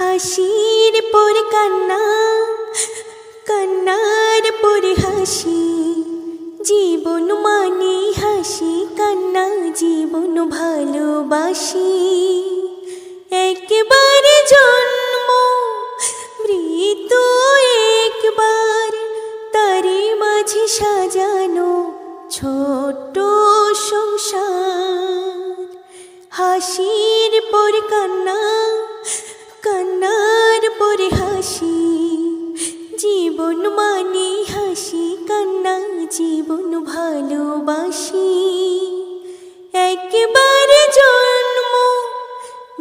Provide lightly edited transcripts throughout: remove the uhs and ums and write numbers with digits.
হাসির পরে কান্না, কান্নার পরে হাসি। জীবন মানে হাসি কান্না, জীবন ভালোবাসি। একবারে জন্ম মৃত্যু একবার, তারি মাঝে সাজানো ছোট্ট সংসার। হাসির পরে কান্না, কান্নার পরে হাসি। জীবন মানে হাসি কান্না, জীবন ভালোবাসি। একবারে জন্ম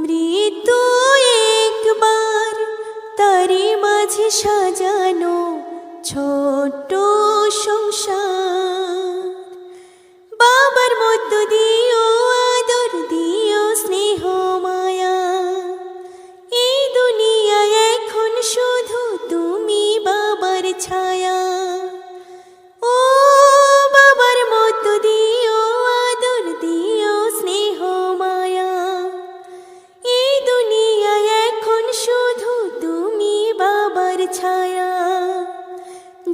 মৃত্যু একবার, তারি মাঝে সাজানো ছোট্ট সংসার। বাবার মধ্য দিও আদর দিও স্নেহ মায়া, এই দুনিয়ায় এখন শুধু তুমি বাবার ছায়া। ও বাবার মধ্য দিও আদর দিও স্নেহ মায়া, এই দুনিয়ায় এখন শুধু তুমি বাবার ছায়া।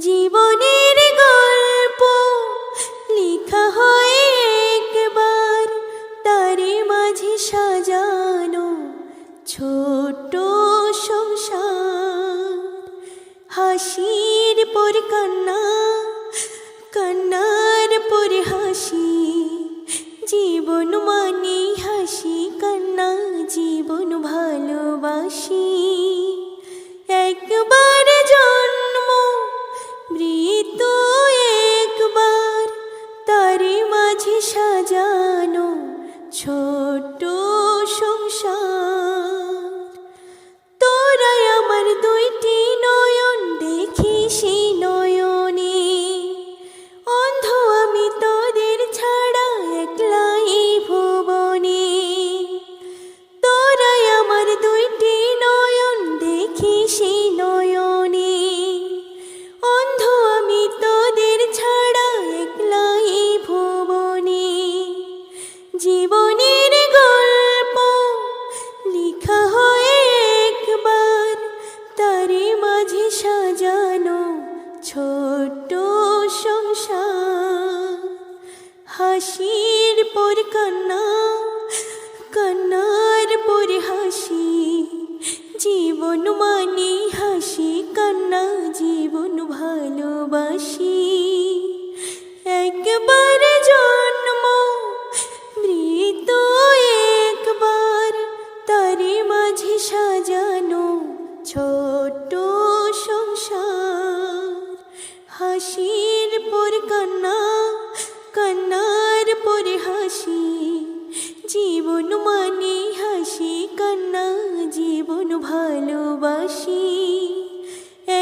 জীবনের গল্প লেখা হয় একবার, তারে মাঝে সাজানো ছোট্ট সংসার। হাসির পরে কান্না, কান্নার পরে হাসি। জীবন মানে হাসি কান্না, জীবন ভালোবাসি। একবার জন্ম মৃত্যু একবার, তারি মাঝে সাজানো ছোট্ট সংসার। তোরাই আমার দুইটি নয়ন, দেখি সেই নয়নে। অন্ধ আমি তোদের ছাড়া একলাই ভুবনে। তোরাই আমার দুইটি নয়ন, দেখি সেই নয়নে। অন্ধ আমি তোদের ছাড়া একলাই ভুবনে। জীবনের গল্প লেখা হয় একবার, তারে মাঝে সাজানো ছোট্ট সংসার। হাসির পরে কান্না, কান্নার পরে হাসি। জীবন মানে হাসি কান্না, জীবন ভালোবাসি। একবার জন্ম মৃত্যু একবার, তারে মাঝে সাজানো ছোট্ট সংসার। হাসির পরে কান্না, কান্নার পরে হাসি। জীবন মানে হাসি কান্না, জীবন ভালোবাসি।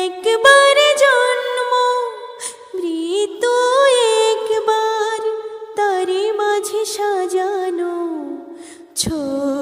একবার জন্ম মৃত্যু একবার, তারে মাঝে সাজানো ছোট্ট